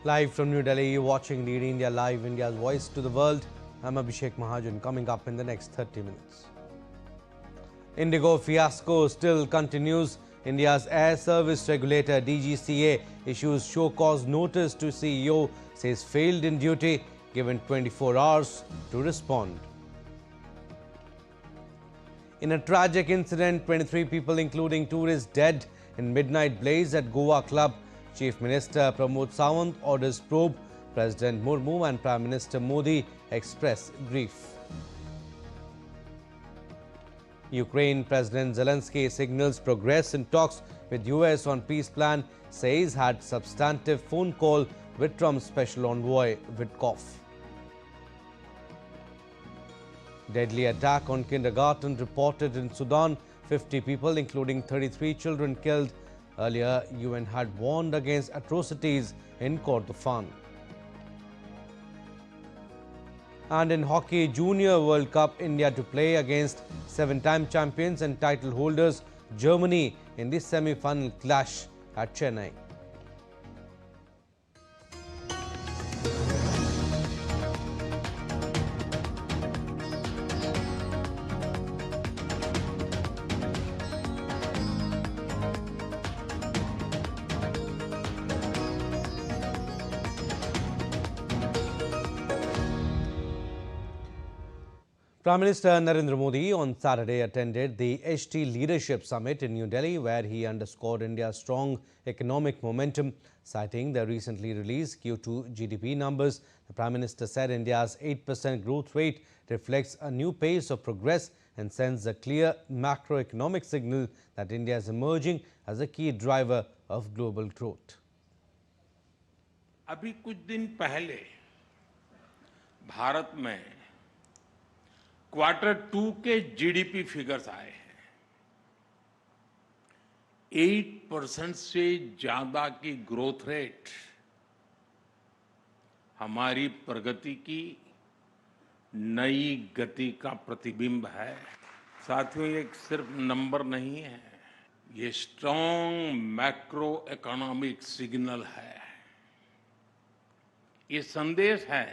Live from New Delhi, you're watching Lead India Live, India's voice to the world. I'm Abhishek Mahajan. Coming up in the next 30 minutes. Indigo fiasco still continues. India's air service regulator DGCA issues Showcause notice to CEO, says failed in duty, given 24 hours to respond. In a tragic incident, 23 people including tourists dead in midnight blaze at Goa club. Chief Minister Pramod Sawant orders probe. President Murmu and Prime Minister Modi express grief. Ukraine President Zelenskyy signals progress in talks with US on peace plan, says had substantive phone call with Trump's special envoy Witkoff. Deadly attack on kindergarten reported in Sudan, 50 people including 33 children killed. Earlier, UN had warned against atrocities in Kordofan. And in Hockey Junior World Cup, India to play against 7-time champions and title holders Germany in the semi-final clash at Chennai. Prime Minister Narendra Modi on Saturday attended the IST Leadership Summit in New Delhi, where he underscored India's strong economic momentum. Citing the recently released Q2 GDP numbers, the Prime Minister said India's 8% growth rate reflects a new pace of progress and sends a clear macroeconomic signal that India is emerging as a key driver of global growth. अभी कुछ दिन पहले भारत में Q2 के GDP figures आए हैं। 8% से ज्यादा की ग्रोथ रेट हमारी प्रगति की नई गति का प्रतिबिंब है। साथियों, ये सिर्फ नंबर नहीं है, ये स्ट्रॉन्ग मैक्रो इकोनॉमिक सिग्नल है। ये संदेश है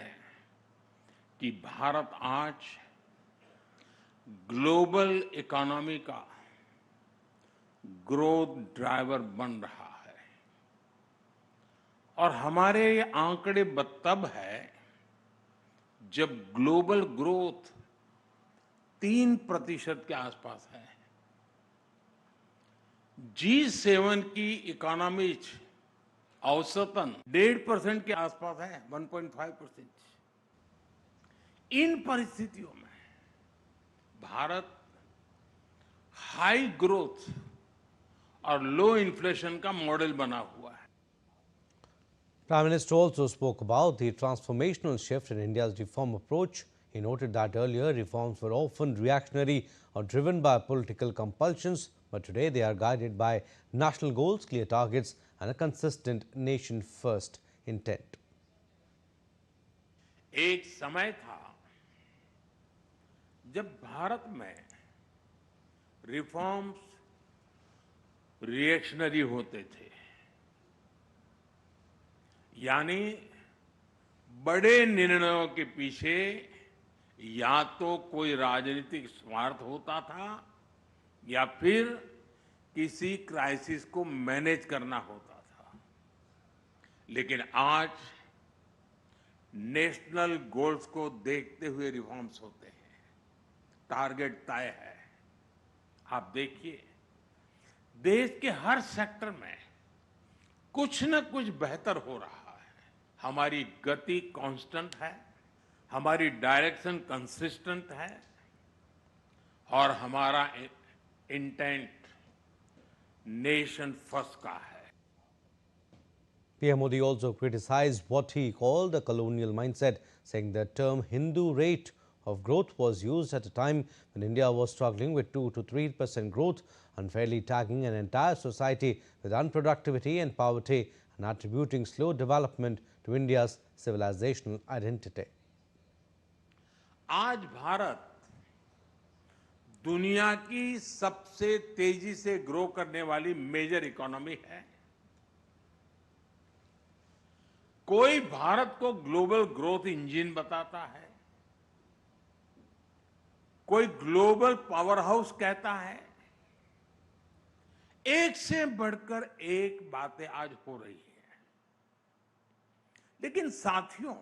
कि भारत आज ग्लोबल इकोनॉमी का ग्रोथ ड्राइवर बन रहा है और हमारे ये आंकड़े तब है जब ग्लोबल ग्रोथ 3% के आसपास है। G7 की इकोनॉमी औसतन 1.5% के आसपास है, 1.5%। इन परिस्थितियों में भारत हाई ग्रोथ और लो इन्फ्लेशन का मॉडल बना हुआ है। Prime Minister also spoke about the transformational shift in India's reform approach. He noted that earlier reforms were often reactionary or driven by political compulsions, but today they are guided by national goals, clear targets and a consistent nation-first intent. एक समय था जब भारत में reforms reactionary होते थे, यानी बड़े निर्णयों के पीछे या तो कोई राजनीतिक स्वार्थ होता था या फिर किसी क्राइसिस को मैनेज करना होता था। लेकिन आज नेशनल गोल्स को देखते हुए रिफॉर्म्स होते हैं, टारगेट तय है। आप देखिए, देश के हर सेक्टर में कुछ न कुछ बेहतर हो रहा है। हमारी गति कांस्टेंट है, हमारी डायरेक्शन कंसिस्टेंट है और हमारा इंटेंट नेशन फर्स्ट का है। PM Modi also criticized what he called the colonial mindset, saying the term Hindu rate of growth was used at a time when India was struggling with 2 to 3% growth, unfairly tagging an entire society with unproductivity and poverty and attributing slow development to India's civilizational identity. आज भारत दुनिया की सबसे तेजी से grow करने वाली major economy है। कोई भारत को ग्लोबल ग्रोथ इंजन बताता है, कोई ग्लोबल पावर हाउस कहता है। एक से बढ़कर एक बातें आज हो रही है। लेकिन साथियों,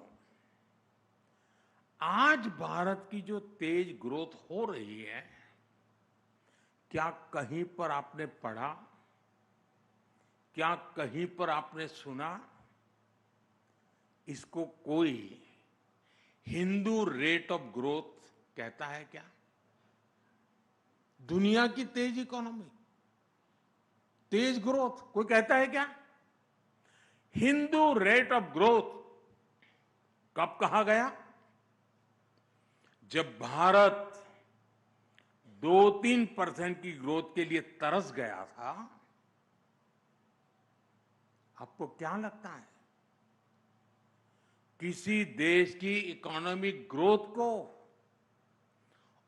आज भारत की जो तेज ग्रोथ हो रही है, क्या कहीं पर आपने पढ़ा, क्या कहीं पर आपने सुना, इसको कोई हिंदू रेट ऑफ ग्रोथ कहता है क्या? दुनिया की तेज इकोनॉमी, तेज ग्रोथ कोई कहता है क्या? हिंदू रेट ऑफ ग्रोथ कब कहा गया? जब भारत 2-3% की ग्रोथ के लिए तरस गया था। आपको क्या लगता है, किसी देश की इकोनॉमिक ग्रोथ को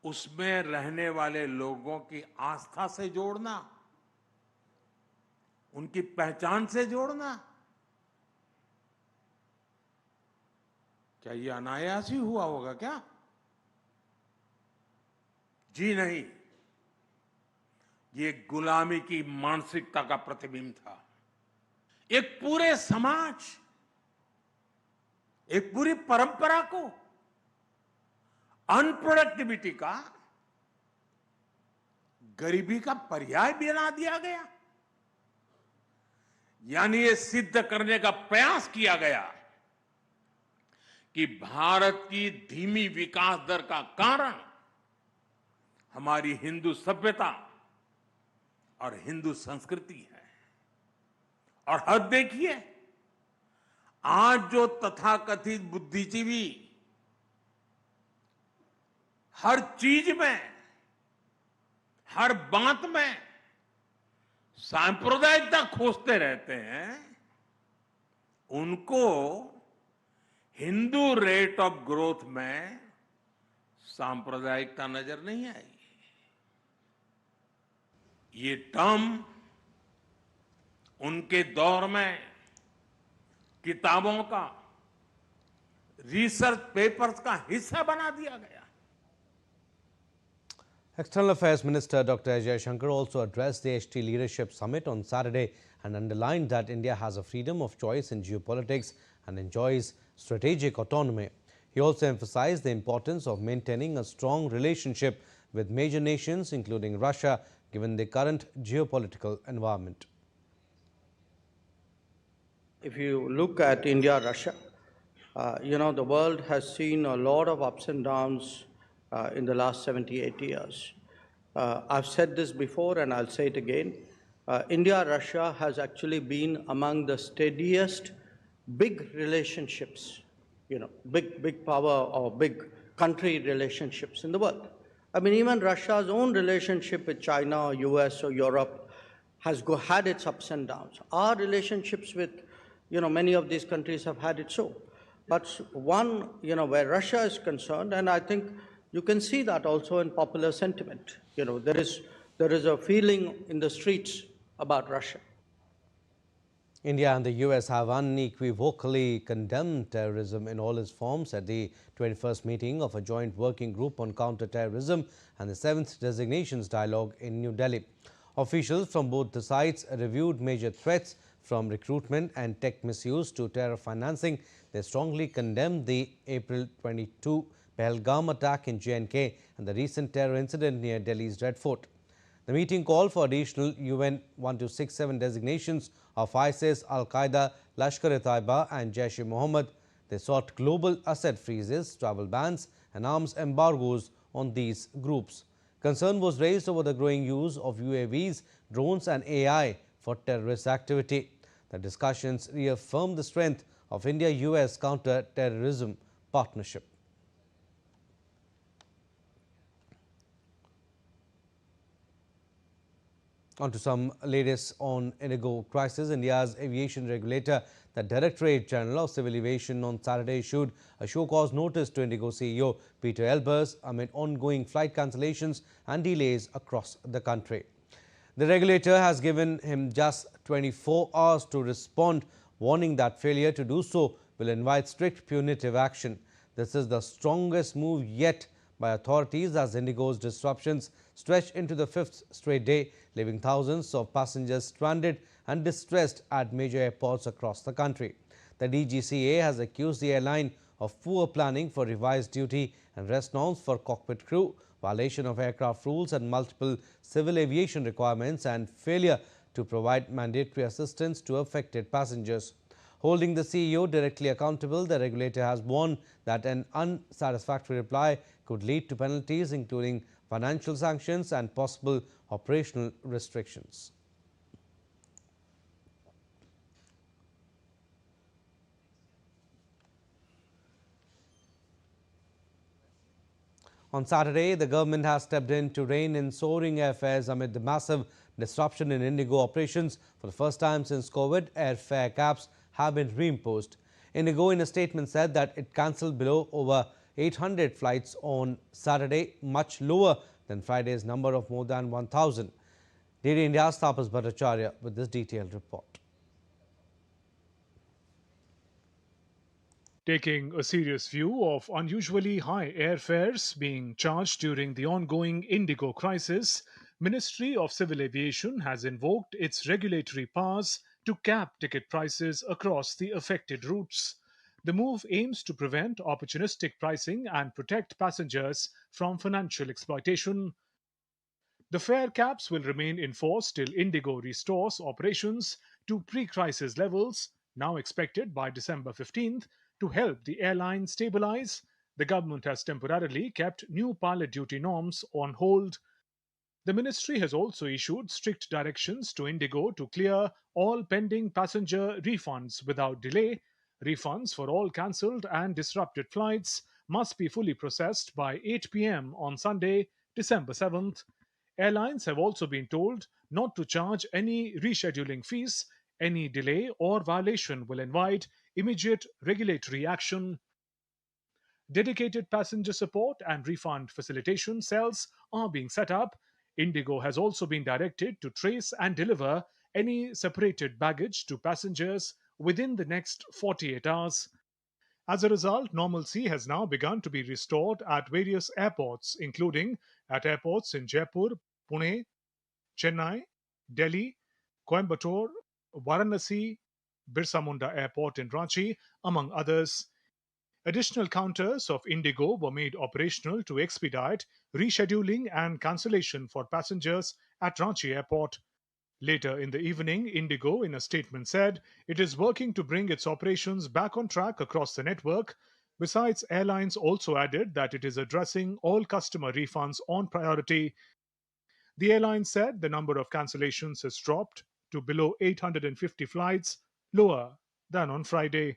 उसमें रहने वाले लोगों की आस्था से जोड़ना, उनकी पहचान से जोड़ना, क्या ये अनायास ही हुआ होगा क्या? जी नहीं, ये गुलामी की मानसिकता का प्रतिबिंब था। एक पूरे समाज, एक पूरी परंपरा को अनप्रोडक्टिविटी का, गरीबी का पर्याय बना दिया गया। यानी ये सिद्ध करने का प्रयास किया गया कि भारत की धीमी विकास दर का कारण हमारी हिंदू सभ्यता और हिंदू संस्कृति है। और हद देखिए, आज जो तथाकथित बुद्धिजीवी हर चीज में, हर बात में सांप्रदायिकता खोजते रहते हैं, उनको हिंदू रेट ऑफ ग्रोथ में सांप्रदायिकता नजर नहीं आई। ये टर्म उनके दौर में किताबों का, रिसर्च पेपर्स का हिस्सा बना दिया गया। External Affairs Minister Dr. Jaishankar also addressed the HT Leadership Summit on Saturday and underlined that India has a freedom of choice in geopolitics and enjoys strategic autonomy. He also emphasized the importance of maintaining a strong relationship with major nations, including Russia, given the current geopolitical environment. If you look at India-Russia, the world has seen a lot of ups and downs in the last 70-80 years. I've said this before and I'll say it again. India-Russia has actually been among the steadiest big relationships, big power or big country relationships in the world. I mean, even Russia's own relationship with China or US or Europe has had its ups and downs. Our relationships with, many of these countries have had it so. But one, where Russia is concerned, and I think you can see that also in popular sentiment. There is a feeling in the streets about Russia. India and the US have unequivocally condemned terrorism in all its forms at the 21st meeting of a joint working group on counter-terrorism and the 7th Designations Dialogue in New Delhi. Officials from both the sides reviewed major threats from recruitment and tech misuse to terror financing. They strongly condemned the April 22 Pahalgam attack in J&K and the recent terror incident near Delhi's Red Fort. The meeting called for additional UN 1267 designations of ISIS, Al-Qaeda, Lashkar-e-Taiba and Jaish-e-Mohammed. They sought global asset freezes, travel bans and arms embargoes on these groups. Concern was raised over the growing use of UAVs, drones and AI for terrorist activity. The discussions reaffirmed the strength of India-US counter-terrorism partnership. On to some latest on Indigo crisis. India's aviation regulator, the Directorate General of Civil Aviation, on Saturday issued a show-cause notice to Indigo CEO Peter Elbers amid ongoing flight cancellations and delays across the country. The regulator has given him just 24 hours to respond, warning that failure to do so will invite strict punitive action. This is the strongest move yet by authorities as Indigo's disruptions stretch into the fifth straight day, leaving thousands of passengers stranded and distressed at major airports across the country. The DGCA has accused the airline of poor planning for revised duty and rest norms for cockpit crew, violation of aircraft rules and multiple civil aviation requirements, and failure to provide mandatory assistance to affected passengers. Holding the CEO directly accountable, the regulator has warned that an unsatisfactory reply could lead to penalties, including financial sanctions and possible operational restrictions. On Saturday, the government has stepped in to rein in soaring airfares amid the massive disruption in Indigo operations. For the first time since COVID, airfare caps have been reimposed. Indigo, in a statement, said that it cancelled below over 800 flights on Saturday, much lower than Friday's number of more than 1,000. DD India's Tapas Bhattacharya with this detailed report. Taking a serious view of unusually high airfares being charged during the ongoing Indigo crisis, Ministry of Civil Aviation has invoked its regulatory powers to cap ticket prices across the affected routes. The move aims to prevent opportunistic pricing and protect passengers from financial exploitation. The fare caps will remain in force till Indigo restores operations to pre-crisis levels, now expected by December 15th. To help the airline stabilize, the government has temporarily kept new pilot duty norms on hold. The ministry has also issued strict directions to Indigo to clear all pending passenger refunds without delay. Refunds for all cancelled and disrupted flights must be fully processed by 8 p.m. on Sunday, December 7th. Airlines have also been told not to charge any rescheduling fees. Any delay or violation will invite immediate regulatory action. Dedicated passenger support and refund facilitation cells are being set up. Indigo has also been directed to trace and deliver any separated baggage to passengers within the next 48 hours. As a result, normalcy has now begun to be restored at various airports, including at airports in Jaipur, Pune, Chennai, Delhi, Coimbatore, Varanasi, Birsa Munda Airport in Ranchi, among others. Additional counters of Indigo were made operational to expedite rescheduling and cancellation for passengers at Ranchi Airport. Later in the evening, Indigo, in a statement, said it is working to bring its operations back on track across the network. Besides, airlines also added that it is addressing all customer refunds on priority. The airline said the number of cancellations has dropped to below 850 flights, lower than on Friday.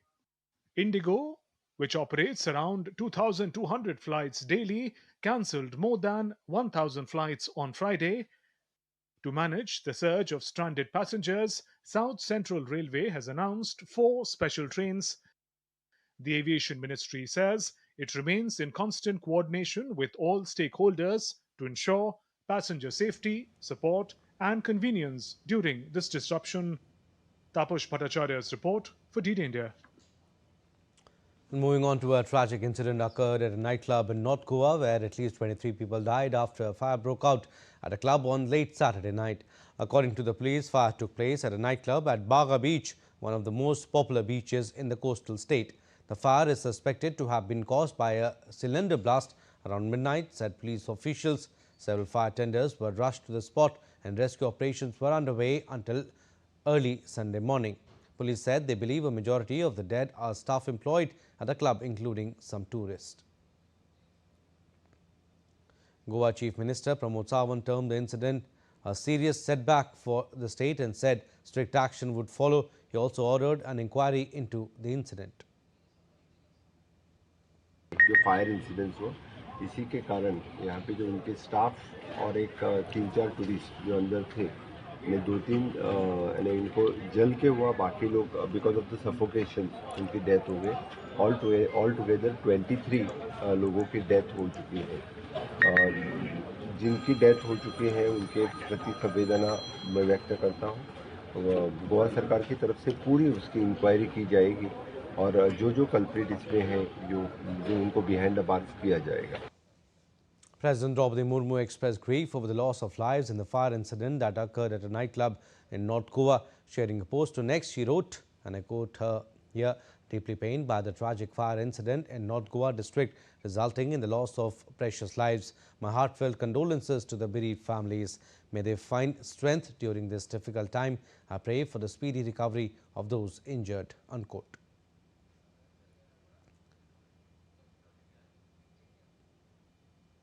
Indigo, which operates around 2,200 flights daily, cancelled more than 1,000 flights on Friday. To manage the surge of stranded passengers, South Central Railway has announced 4 special trains. The Aviation Ministry says it remains in constant coordination with all stakeholders to ensure passenger safety, support, and convenience during this disruption. Tapas Bhattacharya's report for DD India. Moving on to a tragic incident occurred at a nightclub in North Goa where at least 23 people died after a fire broke out at a club on late Saturday night. According to the police, fire took place at a nightclub at Baga Beach, one of the most popular beaches in the coastal state. The fire is suspected to have been caused by a cylinder blast around midnight, said police officials. Several fire tenders were rushed to the spot and rescue operations were underway until early Sunday morning. Police said they believe a majority of the dead are staff employed at the club, including some tourists. Goa Chief Minister Pramod Sawant termed the incident a serious setback for the state and said strict action would follow. He also ordered an inquiry into the incident. जो fire incidents हुआ इसी के कारण यहाँ पे जो उनके staff और एक 3-4 टूरिस्ट जो अंदर थे ने 2-3 इनको जल के हुआ, बाकी लोग बिकॉज ऑफ द सफोकेशन उनकी डेथ हो गई. ऑल टुगेदर 23 लोगों की डेथ हो चुकी है. जिनकी डेथ हो चुकी है उनके प्रति संवेदना मैं व्यक्त करता हूँ. गोवा सरकार की तरफ से पूरी उसकी इंक्वायरी की जाएगी और जो जो कल्प्रिट इसमें हैं जो जो उनको बिहाइंड द बार्स किया जाएगा. President Draupadi Murmu expressed grief over the loss of lives in the fire incident that occurred at a nightclub in North Goa. Sharing a post to Next, she wrote, and I quote her here, deeply pained by the tragic fire incident in North Goa district resulting in the loss of precious lives. My heartfelt condolences to the bereaved families. May they find strength during this difficult time. I pray for the speedy recovery of those injured. Unquote.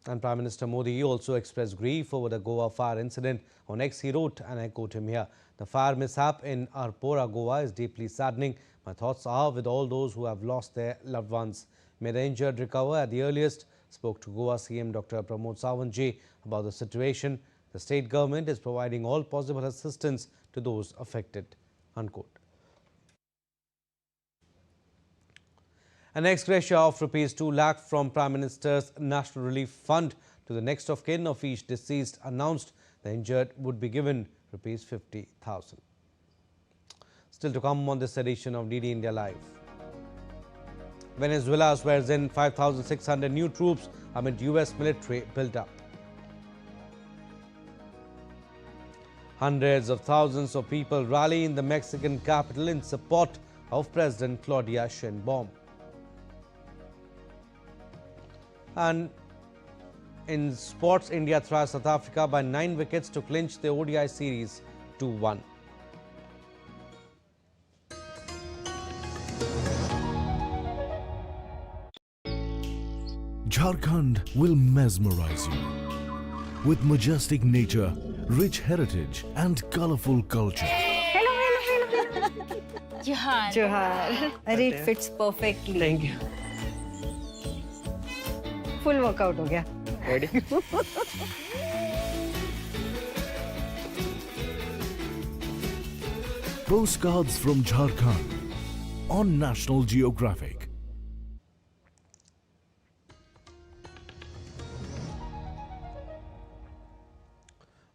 And Prime Minister Modi also expressed grief over the Goa fire incident. On X, he wrote, and I quote him here, "The fire mishap in Arpora, Goa is deeply saddening. My thoughts are with all those who have lost their loved ones. May the injured recover at the earliest." Spoke to Goa CM Dr. Pramod Sawant about the situation. The state government is providing all possible assistance to those affected. Unquote. An ex gratia of rupees 2 lakh from Prime Minister's National Relief Fund to the next of kin of each deceased announced the injured would be given rupees 50,000. Still to come on this edition of DD India Live. Venezuela swears in 5,600 new troops amid US military build-up. Hundreds of thousands of people rally in the Mexican capital in support of President Claudia Sheinbaum. And in sports, India thrashed South Africa by 9 wickets to clinch the ODI series 2-1. Jharkhand will mesmerize you with majestic nature, rich heritage and colorful culture. Johar. Johar. अरे it fits perfectly. Thank you. Full workout हो गया. Ready? Postcards from Jharkhand on National Geographic.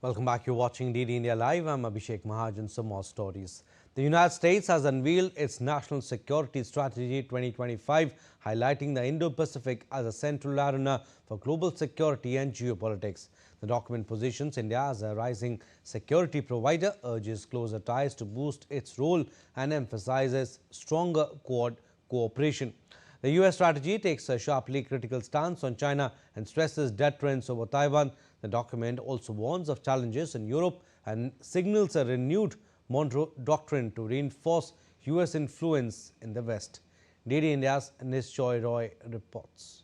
Welcome back. You're watching DD India Live. I'm Abhishek Mahajan. Some more stories. The United States has unveiled its National Security Strategy 2025, highlighting the Indo-Pacific as a central arena for global security and geopolitics. The document positions India as a rising security provider, urges closer ties to boost its role, and emphasizes stronger Quad cooperation. The U.S. strategy takes a sharply critical stance on China and stresses deterrence over Taiwan. The document also warns of challenges in Europe and signals a renewed Monroe Doctrine to reinforce U.S. influence in the West. DD India's Nishchoy Roy reports.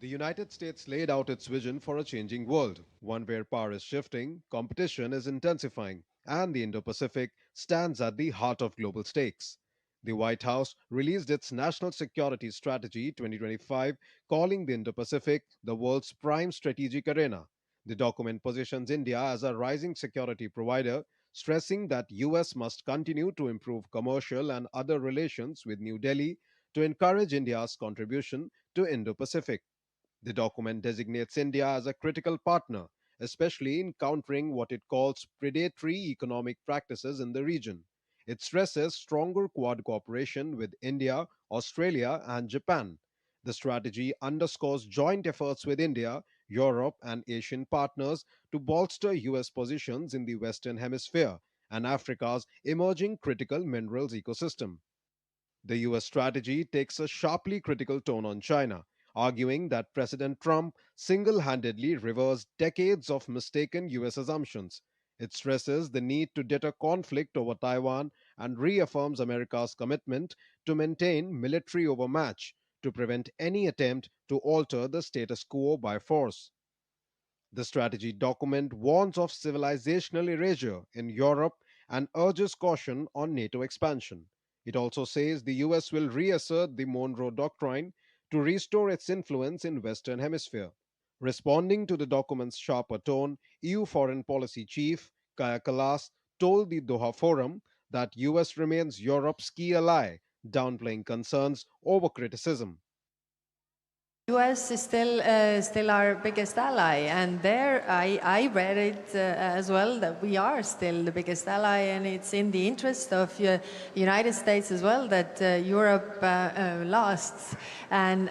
The United States laid out its vision for a changing world, one where power is shifting, competition is intensifying, and the Indo-Pacific stands at the heart of global stakes. The White House released its National Security Strategy 2025, calling the Indo-Pacific the world's prime strategic arena. The document positions India as a rising security provider, stressing that US must continue to improve commercial and other relations with New Delhi to encourage India's contribution to Indo-Pacific. The document designates India as a critical partner, especially in countering what it calls predatory economic practices in the region. It stresses stronger Quad cooperation with India, Australia, and Japan. The strategy underscores joint efforts with India, Europe, and Asian partners to bolster US positions in the Western Hemisphere and Africa's emerging critical minerals ecosystem. The US strategy takes a sharply critical tone on China, arguing that President Trump single handedly reversed decades of mistaken US assumptions. It stresses the need to deter conflict over Taiwan and reaffirms America's commitment to maintain military overmatch to prevent any attempt to alter the status quo by force. The strategy document warns of civilizational erasure in Europe and urges caution on NATO expansion. It also says the US will reassert the Monroe Doctrine to restore its influence in Western Hemisphere. Responding to the document's sharper tone, EU Foreign Policy Chief Kaya Kalas told the Doha Forum that US remains Europe's key ally, downplaying concerns over criticism. U.S. is still our biggest ally, and there I read it as well that we are still the biggest ally, and it's in the interest of the United States as well that Europe lasts, and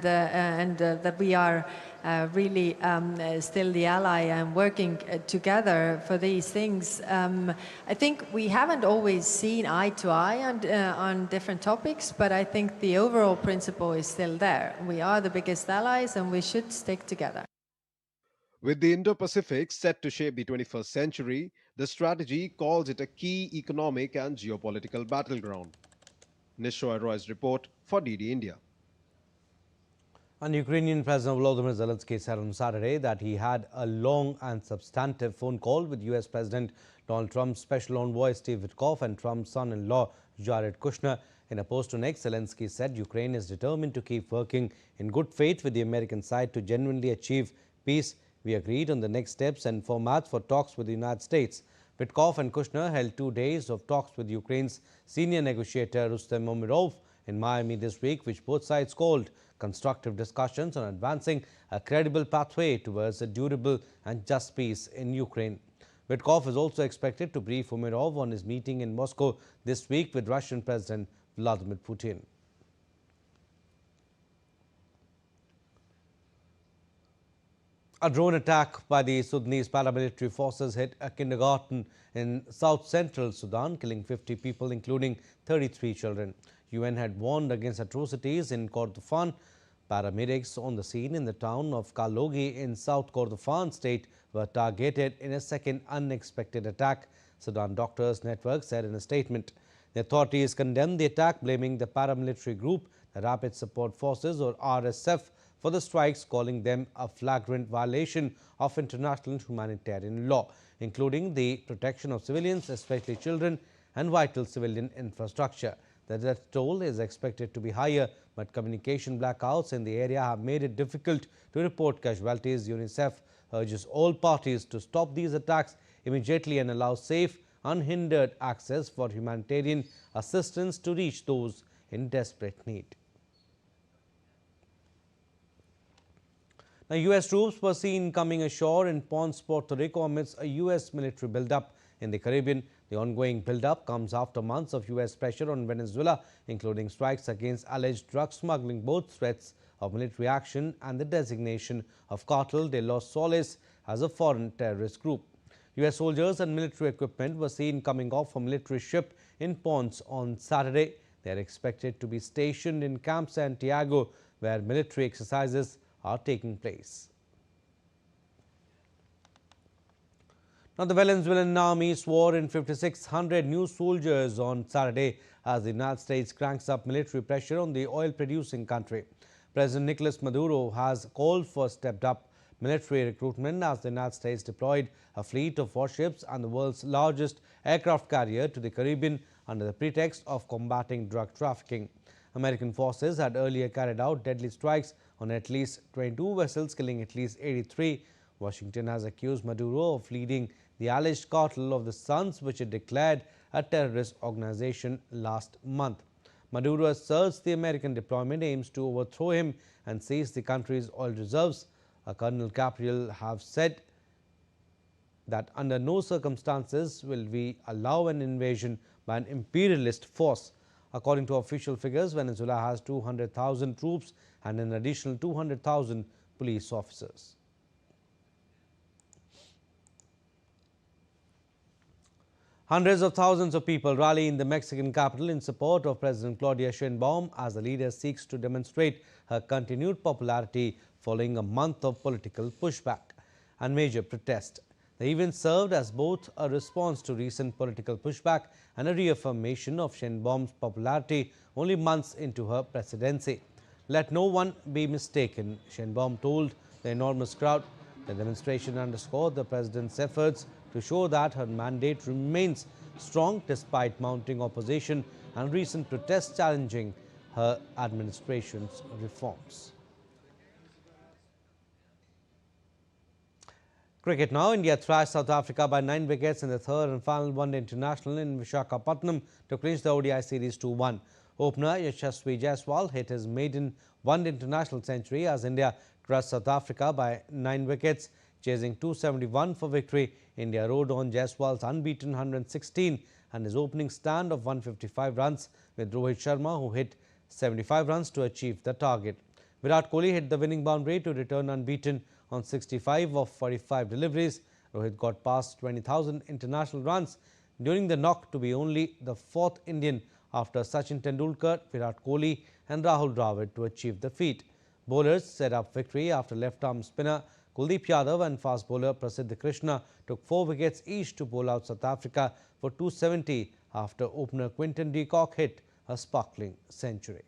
that we are really still the ally and working together for these things. I think we haven't always seen eye to eye on different topics, but I think the overall principle is still there. We are the biggest allies and we should stick together. With the Indo-Pacific set to shape the 21st century, the strategy calls it a key economic and geopolitical battleground. Nishoy Roy's report for DD India. And Ukrainian President Volodymyr Zelenskyy said on Saturday that he had a long and substantive phone call with U.S. President Donald Trump's special envoy Steve Witkoff and Trump's son-in-law Jared Kushner. In a post on X, Zelenskyy said Ukraine is determined to keep working in good faith with the American side to genuinely achieve peace. We agreed on the next steps and formats for talks with the United States. Witkoff and Kushner held 2 days of talks with Ukraine's senior negotiator Rustem Umerov in Miami this week, which both sides called constructive discussions on advancing a credible pathway towards a durable and just peace in Ukraine. Witkoff is also expected to brief Umerov on his meeting in Moscow this week with Russian President Vladimir Putin. A drone attack by the Sudanese paramilitary forces hit a kindergarten in south-central Sudan, killing 50 people, including 33 children. UN had warned against atrocities in Kordofan. Paramedics on the scene in the town of Kalogi in South Kordofan state were targeted in a second unexpected attack, Sudan Doctors Network said in a statement. The authorities condemned the attack, blaming the paramilitary group, the Rapid Support Forces or RSF, for the strikes, calling them a flagrant violation of international humanitarian law, including the protection of civilians, especially children, and vital civilian infrastructure. The death toll is expected to be higher, but communication blackouts in the area have made it difficult to report casualties. UNICEF urges all parties to stop these attacks immediately and allow safe, unhindered access for humanitarian assistance to reach those in desperate need. Now, U.S. troops were seen coming ashore in Ponce, Puerto Rico amidst a U.S. military buildup in the Caribbean. The ongoing buildup comes after months of U.S. pressure on Venezuela, including strikes against alleged drug smuggling, both threats of military action and the designation of Cartel de los Soles as a foreign terrorist group. U.S. soldiers and military equipment were seen coming off a military ship in Ponce on Saturday. They are expected to be stationed in Camp Santiago, where military exercises are taking place. Now, the Venezuelan army swore in 5,600 new soldiers on Saturday as the United States cranks up military pressure on the oil-producing country. President Nicolas Maduro has called for stepped-up military recruitment as the United States deployed a fleet of warships and the world's largest aircraft carrier to the Caribbean under the pretext of combating drug trafficking. American forces had earlier carried out deadly strikes on at least 22 vessels, killing at least 83. Washington has accused Maduro of leading the alleged Cartel of the Suns, which it declared a terrorist organization last month. Maduro asserts the American deployment aims to overthrow him and seize the country's oil reserves. Colonel Gabriel have said that under no circumstances will we allow an invasion by an imperialist force. According to official figures, Venezuela has 200,000 troops and an additional 200,000 police officers. Hundreds of thousands of people rally in the Mexican capital in support of President Claudia Sheinbaum as the leader seeks to demonstrate her continued popularity following a month of political pushback and major protest. The event served as both a response to recent political pushback and a reaffirmation of Sheinbaum's popularity only months into her presidency. Let no one be mistaken, Sheinbaum told the enormous crowd. The demonstration underscored the president's efforts to show that her mandate remains strong despite mounting opposition and recent protests challenging her administration's reforms. Cricket now. India thrashed South Africa by 9 wickets in the third and final one-day international in Visakhapatnam to clinch the ODI series 2-1. Opener Yashasvi Jaiswal hit his maiden one-day international century as India crushed South Africa by 9 wickets. Chasing 271 for victory, India rode on Jaiswal's unbeaten 116 and his opening stand of 155 runs, with Rohit Sharma, who hit 75 runs to achieve the target. Virat Kohli hit the winning boundary to return unbeaten on 65 of 45 deliveries. Rohit got past 20,000 international runs during the knock to be only the 4th Indian after Sachin Tendulkar, Virat Kohli and Rahul Dravid to achieve the feat. Bowlers set up victory after left-arm spinner Kuldeep Yadav and fast bowler Prasidh Krishna took 4 wickets each to bowl out South Africa for 270 after opener Quinton de Kock hit a sparkling century.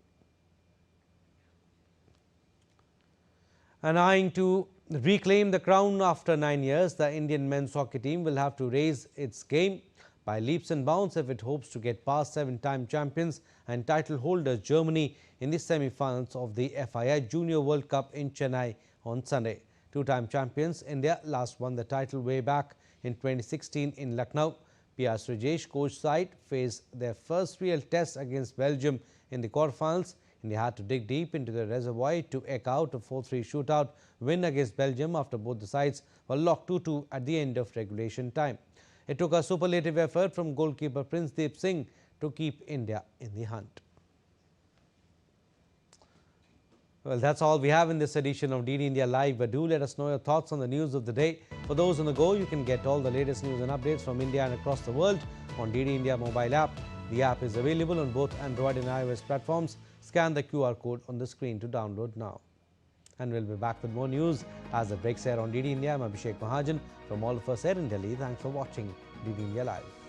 And eyeing to reclaim the crown after 9 years, the Indian men's hockey team will have to raise its game by leaps and bounds if it hopes to get past 7-time champions and title holders Germany in the semi-finals of the FII Junior World Cup in Chennai on Sunday. 2-time champions India last won the title way back in 2016 in Lucknow. PR Srijesh coach side faced their first real test against Belgium in the quarterfinals. India had to dig deep into the reservoir to eke out a 4-3 shootout win against Belgium after both the sides were locked 2-2 at the end of regulation time. It took a superlative effort from goalkeeper Princedeep Singh to keep India in the hunt. Well, that's all we have in this edition of DD India Live, but do let us know your thoughts on the news of the day. For those on the go, you can get all the latest news and updates from India and across the world on DD India mobile app. The app is available on both Android and iOS platforms. Scan the QR code on the screen to download now. And we'll be back with more news as it breaks here on DD India. I'm Abhishek Mahajan. From all of us here in Delhi, thanks for watching DD India Live.